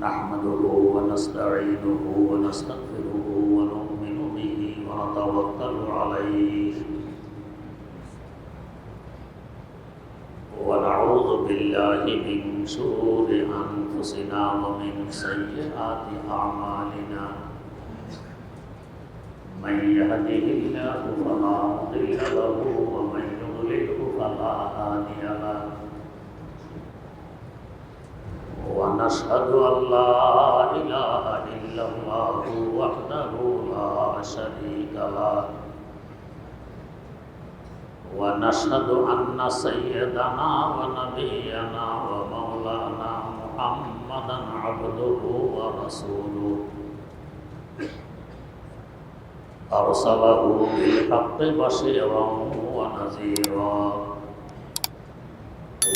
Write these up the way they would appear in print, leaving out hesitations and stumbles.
نحمده ونستعينه ونستغفره ونؤمن به ونتوكل عليه ونعوذ بالله من شرور أنفسنا ومن سيئات أعمالنا من يهده الله فلا مضل له ومن يضلله فلا هادي له ونشهد أن لا إله إلا الله وحده لا شريك له ونشهد أن سيدنا ونبينا ومولانا محمدا عبده ورسوله أرسله بالحق بشيرا ونذيرا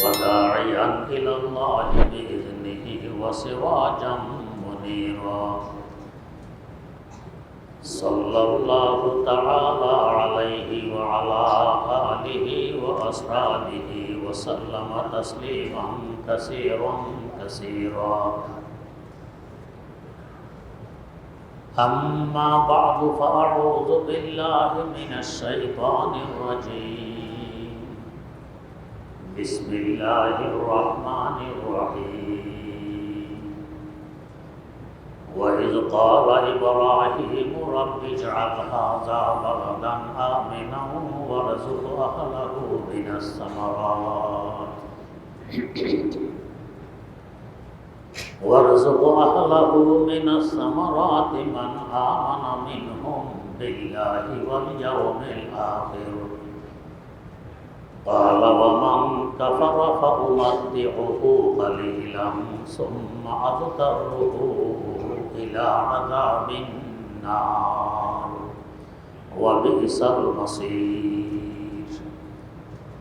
وداعيا إلى الله بإذنه وسراجا منيرا صلى الله تعالى عليه وعلى آله وأصحابه وسلم تسليما كثيرا كثيرا أما بعد فأعوذ بالله من الشيطان الرجيم بسم الله الرحمن الرحيم وإذ قال إبراهيم رب اجعل هذا بلدا آمنا وارزق أهله من الثمرات من آمن منهم بالله واليوم الآخر قال ومن كفر فأمتعه قليلا ثم أضطره إلى عذاب النار وبئس المصير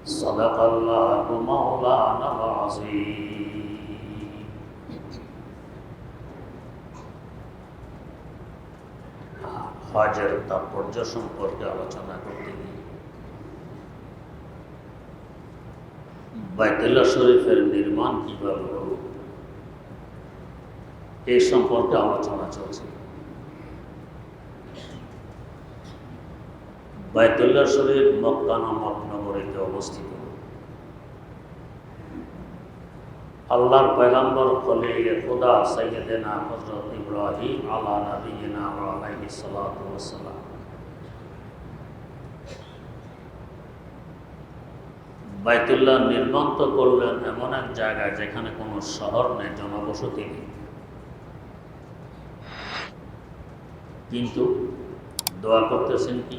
صدق الله مولانا العظيم হজের তাৎপর্য সম্পর্কে আলোচনা করতে গিয়ে বাইতুল্লাহ শরীফের নির্মাণ কিভাবে হল এই সম্পর্কে আলোচনা চলছে। বাইতুল্লাহ শরীফ মক্কা নামক নগরীতে অবস্থিত। আল্লাহর পয়গম্বর খলিল খুদা সাইয়্যিদনা হযরত ইব্রাহিম আলা নবিয়িনা ওয়া আলাইহিস সালাতু ওয়াস সালাম বাইতুল্লাহ নির্মাণ তো করলেন এমন এক জায়গায় যেখানে কোনো শহর নেই, জনবসতি নেই, কিন্তু দোয়া করতেছেন কি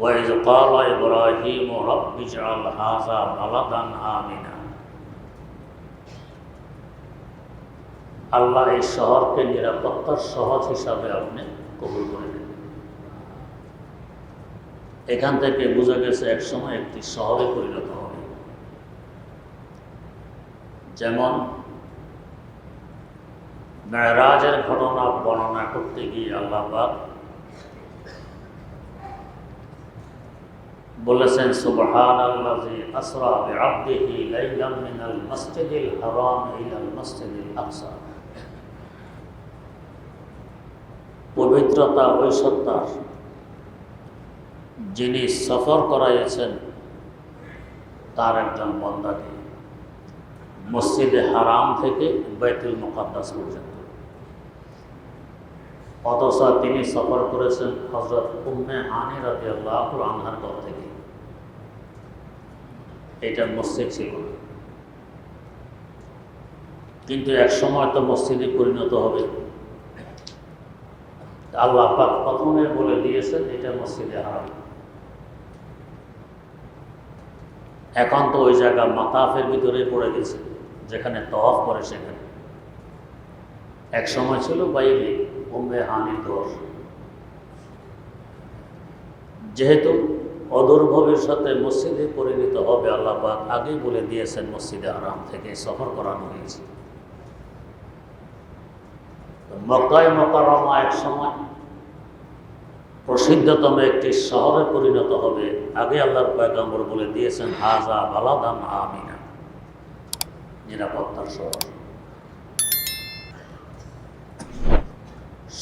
وَإِذْ قَالَ إِبْرَاهِيمُ رَبِّ اجْعَلْ هَذَا بَلَدًا آمِنًا আল্লাহ এই শহরকে নিরাপত্তার শহর হিসাবে আপনি কবুল করে নেন। এখান থেকে বোঝা গেছে এক সময় একটি শহরে পরিণত হবে। যেমন মেরাজের ঘটনা বর্ণনা করতে গিয়ে আল্লাহ পাক বলেছেন সুবহানাল্লাযী আসরা বিআবদিহি লাইলাম মিনাল মাসজিদিল হারাম ইলাল মাসজিদিল আকসা। পবিত্রতা ওই সত্তার যিনি সফর করাইয়েছেন তার একজন বান্দাকে মসজিদে হারাম থেকে বাইতুল মুকাদ্দাস পর্যন্ত। অথচ তিনি সফর করেছেন হযরত উম্মে হানি রাদিয়াল্লাহু আনহার ঘর থেকে। এটা মসজিদ ছিল না, কিন্তু এক সময় তো মসজিদে পরিণত হবে। আল্লাহ পাক প্রথমে বলে দিয়েছেন এটা মসজিদে হারাম। এখন তো ওই জায়গা মাতাফের ভিতরে পড়ে গেছে, যেখানে তওয়াফ করে সেখানে। এক সময় ছিল বাইরে উম্মে হানির ঘর। যেহেতু অদূর ভবিষ্যতে মসজিদে পরিণত হবে, আল্লাহ পাক আগেই বলে দিয়েছেন মসজিদে হারাম থেকে সফর করানো হয়েছে। মক্কায় মুকাররমা এক সময় প্রসিদ্ধতম একটি শহরে পরিণত হবে। আগে আল্লাহর পয়গম্বর বলে দিয়েছেন হাযা বালাদান আমিনা, নিরাপত্তার শহর।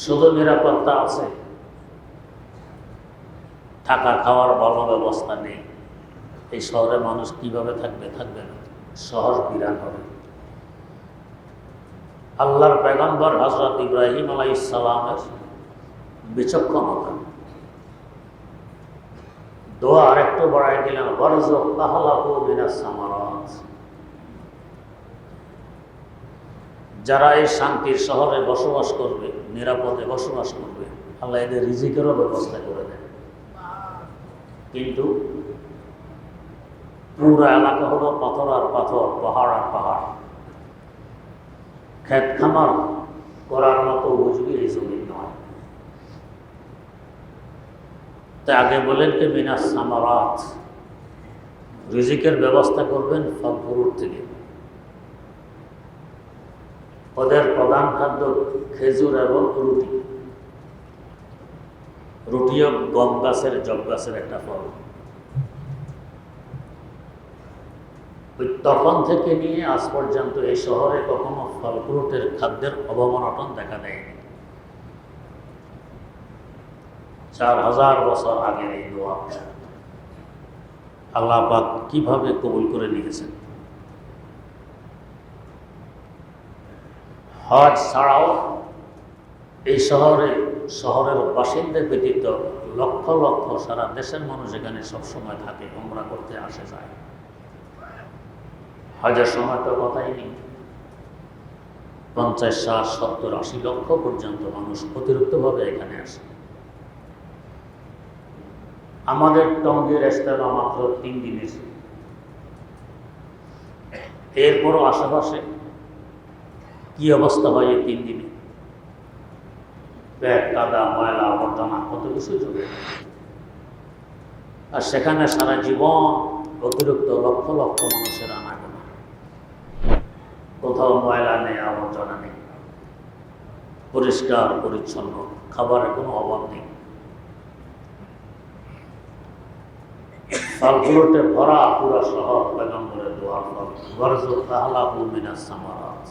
শুধু নিরাপত্তা আছে, থাকা খাওয়ার ভালো ব্যবস্থা নেই। এই শহরে মানুষ কিভাবে থাকবে? থাকবে না, শহর বিরান হবে। আল্লাহর পয়গম্বর হযরত ইব্রাহিম আলাইহিস সালামের বিচক্ষণতা, দোয়া আরেকটু বাড়াই দিলেন, ওয়ারযুক আহলাহু মিনাস সামারাত। যারা এই শান্তির শহরে বসবাস করবে, নিরাপদে বসবাস করবে, আল্লাহ এদের রিজিকেরও ব্যবস্থা করে দেন। কিন্তু পুরো এলাকা হলো পাথর আর পাথর, পাহাড় আর পাহাড়, ক্ষেত খামার করার মতো উপযোগী এই জমিন নয়। তাই আগে বলেন কি মিনাস সামারাত, রিজিকের ব্যবস্থা করবেন ফল ফ্রুট থেকে। ওদের প্রধান খাদ্য খেজুর এবং রুটি। রুটিও গম গাছের, জব গাছের একটা ফল। তখন থেকে নিয়ে আজ পর্যন্ত এই শহরে কখনো ফল ফ্রুটের খাদ্যের অভাব-অনটন দেখা দেয়নি। 4000 বছর আগের এই দোয়া আল্লাহ পাক কিভাবে কবুল করে নিয়েছেন। হজ ছাড়াও এই শহরের বাসিন্দা ব্যতীত লক্ষ লক্ষ সারা দেশের মানুষ এখানে সবসময় থাকে, উমরা করতে আসে যায়। হজের সময় তো কথাই নেই, 50, 60, 70, 80 লক্ষ পর্যন্ত মানুষ অতিরিক্তভাবে এখানে আসে। আমাদের টঙ্গীর ইজতেমা মাত্র 3 দিনের, এরপরও আশেপাশে কি অবস্থা হয় এই 3 দিনে? ব্যাগ, কাদা, ময়লা, আবর্জনা, কত কিছু জমে। আর সেখানে সারা জীবন অতিরিক্ত লক্ষ লক্ষ মানুষের আনাগোনা, কোথাও ময়লা নেই, আবর্জনা নেই, পরিষ্কার পরিচ্ছন্ন, খাবারের কোনো অভাব নেই, ফলগুলোতে ভরা পুরা শহর পয়গম্বরের দোয়ার ফল, ওয়ারযুক আহলাহু মিনাস সামারাত।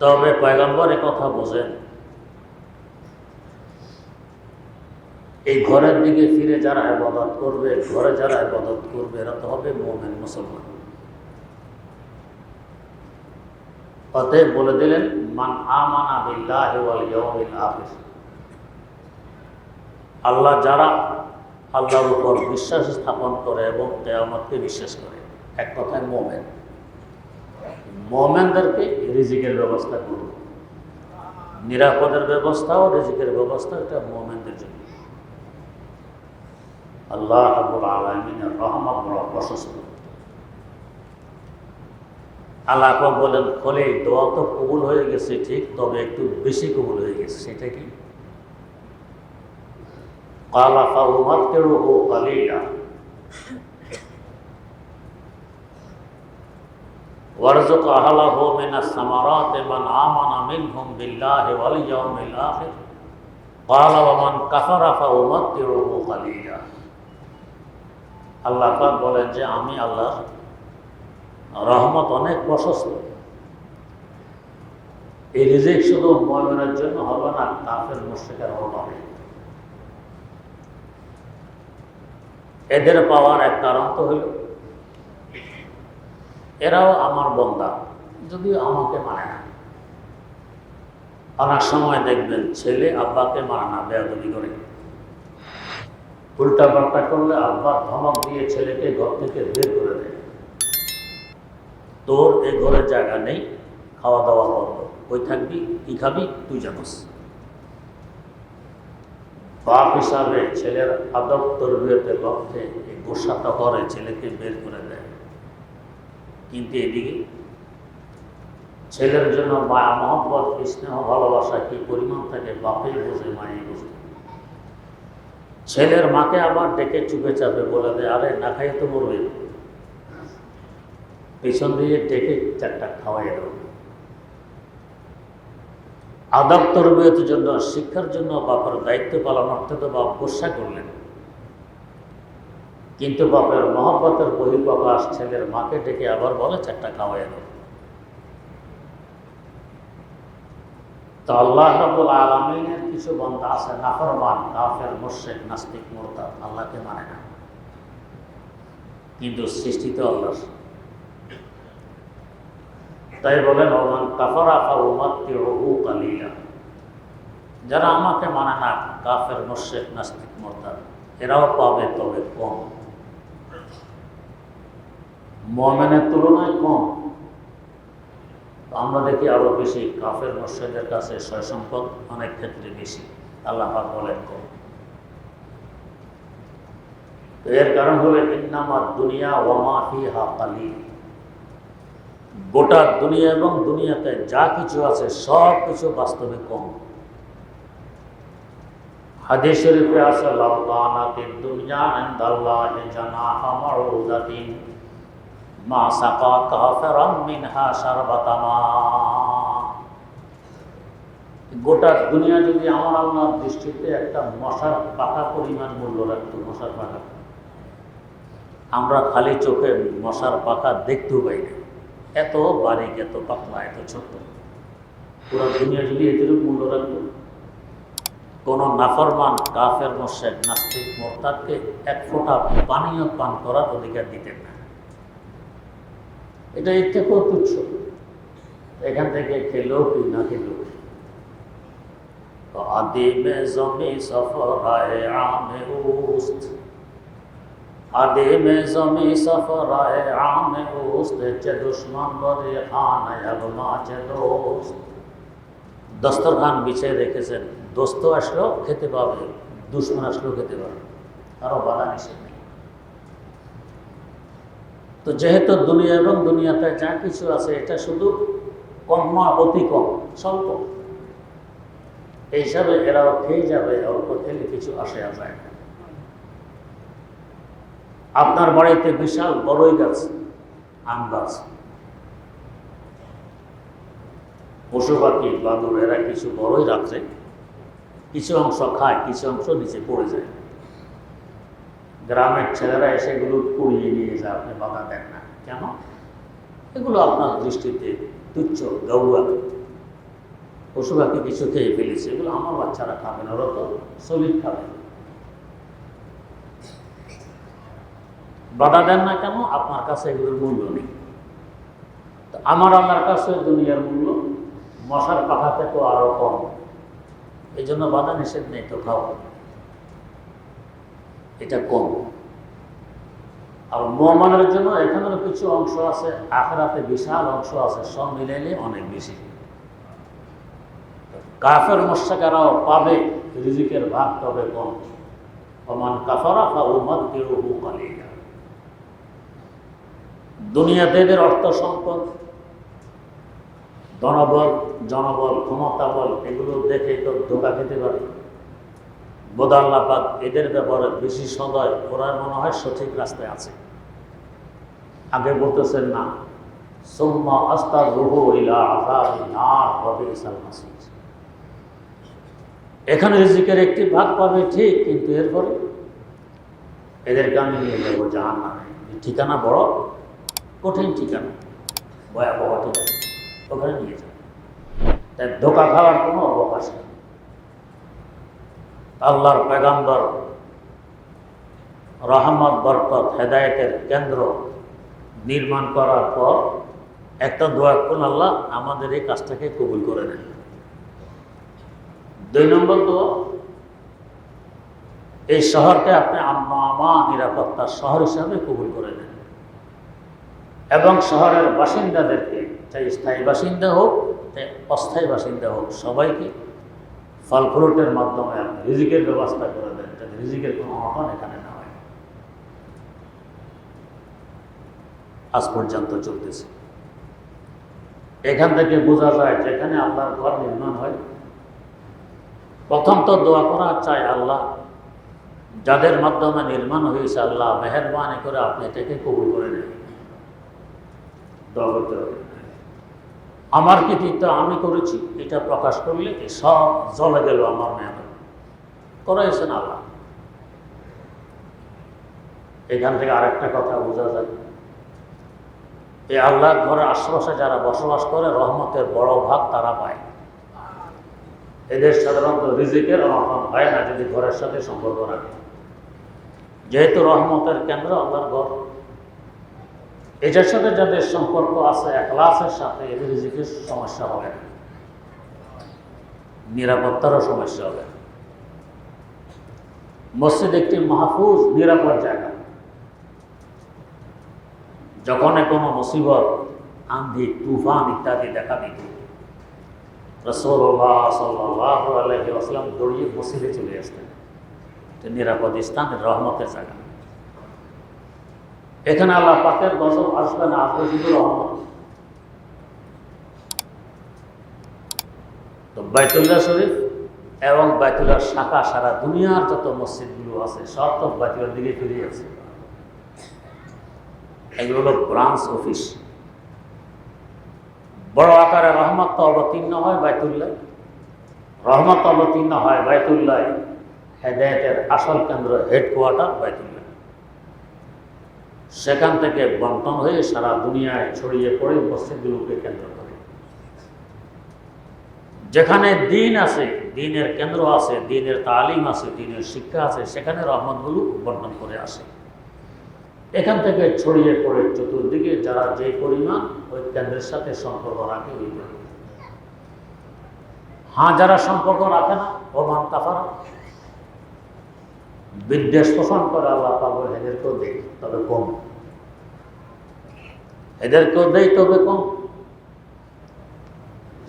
তবে পয়গম্বর কথা বোঝেন, এই ঘরের দিকে ফিরে যারা ইবাদত করবে, ঘরে যারা ইবাদত করবে, এরা তো হবে মুমিন, মুসলমান। অতএব বলে দিলেন, মান আমানা বিল্লাহি ওয়াল ইয়াউমিল আখির, আল্লাহ যারা আল্লাহর উপর বিশ্বাস স্থাপন করে এবং কিয়ামতকে বিশ্বাস করে, এক কথায় মুমিন। মুমিনদেরকে রিজিকের ব্যবস্থা করবে, নিরাপদের ব্যবস্থা ও রিজিকের ব্যবস্থা, এটা মুমিনদের জন্য। আল্লাহ রাব্বুল আলামিনের রহমত বড় প্রশস্ত। আল্লাহ বলেন, ফলে দোয়া তো কবুল হয়ে গেছে ঠিক, তবে একটু বেশি কবুল হয়ে গেছে। সেটা কি? ক্বালা ফাউমাত্তিউহু ক্বালিলা ওয়ারযুক আহলাহু মিনাস সামারাতি মান আমানা মিনহুম বিল্লাহি ওয়াল ইয়াউমিল আখির ক্বালা ওয়া মান কাফারা ফাউমাত্তিউহু ক্বালিলা। আল্লাহ পাক বলেন যে আমি আল্লাহর রহমত অনেক প্রশস্ত। এই রিজিক শুধু মুমিনের জন্য হবে না, কাফের মুশরিকেরও হবে। এদের পাওয়ার এক কারণ তো হইল এরাও আমার বান্দা, যদিও আমাকে মানে না। অনেক সময় দেখবেন ছেলে আব্বাকে মানে না, বেয়াদবি করে, উল্টা পাল্টা করলে আব্বা ধমক দিয়ে ছেলেকে ঘর থেকে বের করে দেয়। তোর এ ঘরের জায়গা নেই, খাওয়া দাওয়া করবো, ওই থাকবি, কি খাবি তুই জানোস। বাপ হিসাবে ছেলের আদব তরবিয়তের লক্ষ্যে এই গোসাটা করে ছেলেকে বের করে দেয়। কিন্তু এদিকে ছেলের জন্য মায়া মহব্বত, স্নেহ, ভালোবাসা কি পরিমাণ থাকে বাপেই বোঝে, মায়েই বোঝে। ছেলের মাকে আবার ডেকে চুপে চাপে বলে দেয়, আরে না খাইয়ে তো মরবে, পিছন দিয়ে ডেকে 4টা খাওয়াই দেব। আদব তরবিয়তের জন্য, শিক্ষার জন্য বাবার দায়িত্ব পালন অর্থে তো বাপ গোসা করলেন। কিন্তু বাপের মহব্বতের বহিঃপ্রকাশ ছেলের মাকে ডেকে আবার বলে 4টা খাওয়াই দাও। তো আল্লাহ রাব্বুল আলামিনের কিছু বান্দা আছে নাফরমান, কাফের, মুশরিক, নাস্তিক, মুরতাদ, আল্লাহকে মানে না, কিন্তু সৃষ্টি তো আল্লাহর। তাই বলেন ওমান কাফারা ফাউমাত্তিউহু কালিলা, যারা আমাকে মানে না, কাফের, মুশরিক, নাস্তিক, মুরতাদ, এরাও পাবে তবে কম, মুমিনের তুলনায় কম। আমরা দেখি আরো বেশি কাফের মুশরিকদের কাছে সয় সম্পদ অনেক ক্ষেত্রে বেশি, আল্লাহ পাক বলেন কম। তো এর কারণ হলো ইন্নামা দুনিয়া ওয়া মা ফিহা কালিল, গোটা দুনিয়া এবং দুনিয়াতে যা কিছু আছে সব কিছু বাস্তবে কম। হাদিস শরীফে আছে লাউ কানাতিদ দুনিয়া ইনদাল্লাহি জানাহা মাউদাতিন মা সাকা কাফিরাম মিনহা শারবাতা মা। গোটা দুনিয়া যদি আমার আল্লাহর দৃষ্টিতে একটা মশার পাখা পরিমাণ মূল্য রাখতো, মশার পাখা, আমরা খালি চোখে মশার পাখা দেখতেও পাই না, এত বারিক, এত পাতলা, এত ছোট্ট। পুরো দুনিয়া যদি এতটুকু মূল্য রাখতো, কোন নাফরমান, কাফের, মুশরিক, নাস্তিক, মুরতাদকে এক ফোঁটা পানীয় পান করার অধিকার দিতেন না। এটা এর থেকেও তুচ্ছ, এখান থেকে খেলেও কি না খেলেও। আদিমে জমি সফরায়ে আমে উস্ত, আদিমে জমি সফরায়ে আমে উস্ত, চে দুশ্মন বরে খানায় আবমা চে দোস্ত। দস্তরখান বিছিয়ে রেখেছেন, দোস্ত আসলেও খেতে পাবে, দুশ্মন আসলেও খেতে পাবে, কারো বাধা নিষেধ নেই। তো যেহেতু দুনিয়া এবং দুনিয়াতে যা কিছু আছে এটা শুধু কম নয়, অতি কম, স্বল্প, এই হিসাবে এরাও খেয়ে যাবে, অল্প খেলে কিছু আসে যায় না। আপনার বাড়িতে বিশাল বড়ই গাছ, আম গাছ, পশু পাখি, বাদুর, এরা কিছু বড়ই রাত্রে কিছু অংশ খায়, কিছু অংশ নিচে পড়ে যায়। গ্রামের ছেলেরা এসে এগুলো কুড়িয়ে নিয়ে যায়, আপনি বাধা দেন না কেন? এগুলো আপনার দৃষ্টিতে তুচ্ছ, গাউয়া, পশু পাখি কিছু খেয়ে ফেলেছে, এগুলো আমার বাচ্চারা খাবে না, ওরা তো সলিড খাবে। বাধা দেন না কেন? আপনার কাছে এগুলোর মূল্য নেই। তো আমার আল্লাহর কাছে দুনিয়ার মূল্য মশার পাখা থেকেও আরো কম, এই জন্য বাধা নিষেধ নেই, তো খাও, এটা কম। আর মুমিনের জন্য এখানেও কিছু অংশ আছে, আখিরাতে বিশাল অংশ আছে, সব মিলাইলে অনেক বেশি। কাফের মুশরিকরাও পাবে রিজিকের ভাগ, তবে কম। ওমান কাফারা ফাউমাত্তিউহু কালিলা। দুনিয়াতে এদের অর্থ সম্পদ, ধনবল, জনবল, ক্ষমতা বল, এগুলো দেখে তো ধোঁকা খেতে পারে। বোধহয় পাক এদের ব্যাপারে বেশি সদয়, ওরা মনে হয় সঠিক রাস্তায় আছে। আগে বলতেছেন না, সুম্মা আস্তাগফিরু ইলা আযাবিন নার ওয়া বিসাল মাসির। এখানে রিজিকের একটি ভাগ পাবে ঠিক, কিন্তু এরপরে এদেরকে আমি নিয়ে যাবো জাহান্নামে। ঠিকানা বড় কঠিন, ঠিকানা ভয়াবহ ঠিকানা, ওখানে নিয়ে যাবো। তাই ধোঁকা খাওয়ার কোনো অবকাশ নেই। আল্লাহর পয়গম্বর রহমত, বরকত, হেদায়েতের কেন্দ্র নির্মাণ করার পর একটা দোয়া করুন, আল্লাহ আমাদের এই কাজটাকে কবুল করে নেন। 2 নম্বর দোয়া, এই শহরকে আপনি আমা নিরাপত্তার শহর হিসাবে কবুল করে নেন, এবং শহরের বাসিন্দাদেরকে, চাই স্থায়ী বাসিন্দা হোক, চাই অস্থায়ী বাসিন্দা হোক, সবাইকে ফল ফ্রুটের মাধ্যমে আপনি রিজিকের ব্যবস্থা করে দেন, যাতে রিজিকের কোনো অনটন এখানে না হয়। আজ পর্যন্ত চলতেছে। এখান থেকে বোঝা যায় যেখানে আল্লাহর ঘর নির্মাণ হয়, প্রথম তো দোয়া করা চাই, আল্লাহ যাদের মাধ্যমে নির্মাণ হয়েছে, আল্লাহ মেহেরবানি করে আপনি এটাকে কবুল করে নেন। দোয়া করতে হবে। আমার কৃতিত্ব আমি করেছি, এটা প্রকাশ করলে সব জ্বলে গেল, আমার মেহনত করাইছেন আল্লাহ। এখান থেকে আরেকটা কথা বোঝা যায়, এই আল্লাহর ঘরের আশেপাশে যারা বসবাস করে রহমতের বড় ভাগ তারা পায়। এদের সাধারণত রিজিকের অভাব হয় না যদি ঘরের সাথে সম্পর্ক রাখে, যেহেতু রহমতের কেন্দ্র আল্লাহর ঘর। এটার সাথে যাদের সম্পর্ক আছে ইখলাসের সাথে, এদের রিজিকের সমস্যা হবে না, নিরাপত্তারও সমস্যা হবে না। মসজিদ একটি মাহফুজ নিরাপদ জায়গা। যখন কোনো মুসিবত, আন্ধি, তুফান ইত্যাদি দেখা দিত, রাসূলুল্লাহ সাল্লাল্লাহু আলাইহি ওয়াসাল্লাম দৌড়িয়ে মসজিদে চলে আসতেন। এটা নিরাপদ স্থান, রহমতের জায়গা। এখানে আল্লাহ পাকের গজব আসবে না, আসবে শুধু রহমত। তো বাইতুল্লাহ শরীফ এবং বাইতুল্লাহ শাখা সারা দুনিয়ার যত মসজিদগুলো আছে সব তো বাইতুল্লাহর দিকে ফিরে আছে। এগুলো হলো ব্রাঞ্চ অফিস। বড় আকারে রহমত তো অবতীর্ণ হয় বাইতুল্লাহ, রহমত অবতীর্ণ হয় বাইতুল্লাহ, হেদায়েতের আসল কেন্দ্র, হেডকোয়ার্টার বাইতুল্লাহ। সেখান থেকে বন্টন হয়ে সারা দুনিয়ায় ছড়িয়ে পড়ে মসজিদগুলোকে কেন্দ্র করে। যেখানে দিন আছে, দিনের কেন্দ্র আছে, দিনের তালিম আছে, দিনের শিক্ষা আছে, সেখানে রহমতগুলো বন্টন করে আসে। এখান থেকে ছড়িয়ে পড়ে চতুর্দিকে যারা যে পরিমাণ ওই কেন্দ্রের সাথে সম্পর্ক রাখে ওই পরিমাণ। হ্যাঁ, যারা সম্পর্ক রাখে না, ওমান কাফারা, বিদ্বেষ পোষণ করে, আল্লাহ পাক এদেরকেও দেয়, তবে কম। এদেরকেও দেয়, তবে কম।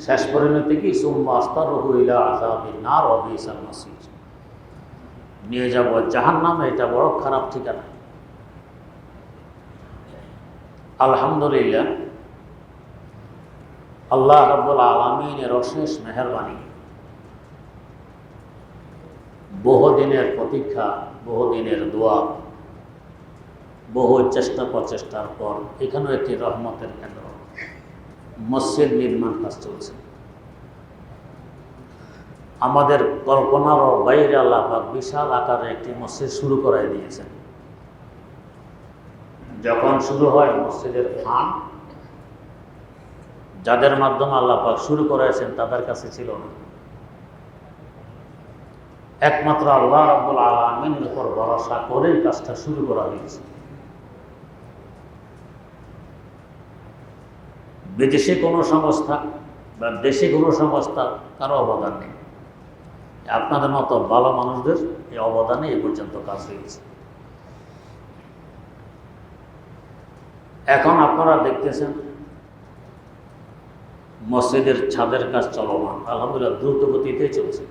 শেষ পরিণতি কি? সুম্মা আস্তারহু ইলা আযাবিন নার ওয়া বিসাল মাসির। নিয়ে যাব জাহান্নামে, এটা বড় খারাপ ঠিকানা। আলহামদুলিল্লাহ, আল্লাহ রাব্বুল আলামিনের অশেষ মেহেরবানি, বহুদিনের প্রতীক্ষা, বহুদিনের দোয়া, বহু চেষ্টা প্রচেষ্টার পর এখানেও একটি রহমতের কেন্দ্র, মসজিদ নির্মাণ কাজ চলছে। আমাদের কল্পনারও বাইরে আল্লাহ পাক বিশাল আকারে একটি মসজিদ শুরু করাই দিয়েছেন। যখন শুরু হয় মসজিদের ফান্ড, যাদের মাধ্যমে আল্লাহ পাক শুরু করেছেন তাদের কাছে ছিল না। একমাত্র আল্লাহ রাব্বুল আলামিনের উপর ভরসা করেই কাজটা শুরু করা হয়েছে। বিদেশি কোনো সংস্থা বা দেশি কোনো সংস্থা কারো অবদান নেই। আপনাদের মতো ভালো মানুষদের এই অবদানে এই পর্যন্ত কাজ হয়েছে। এখন আপনারা দেখতেছেন মসজিদের ছাদের কাজ চলমান, আলহামদুলিল্লাহ দ্রুত গতিতে চলছে।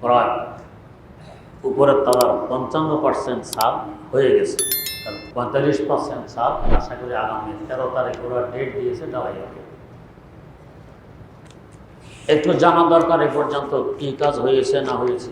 প্রায় উপরের তলার 55% ছাদ হয়ে গেছে, কারণ 45% ছাদ আশা করি আগামী 13 তারিখ ওরা ডেট দিয়েছে ঢালাই হবে। একটু জানা দরকার এ পর্যন্ত কি কাজ হয়েছে না হয়েছে।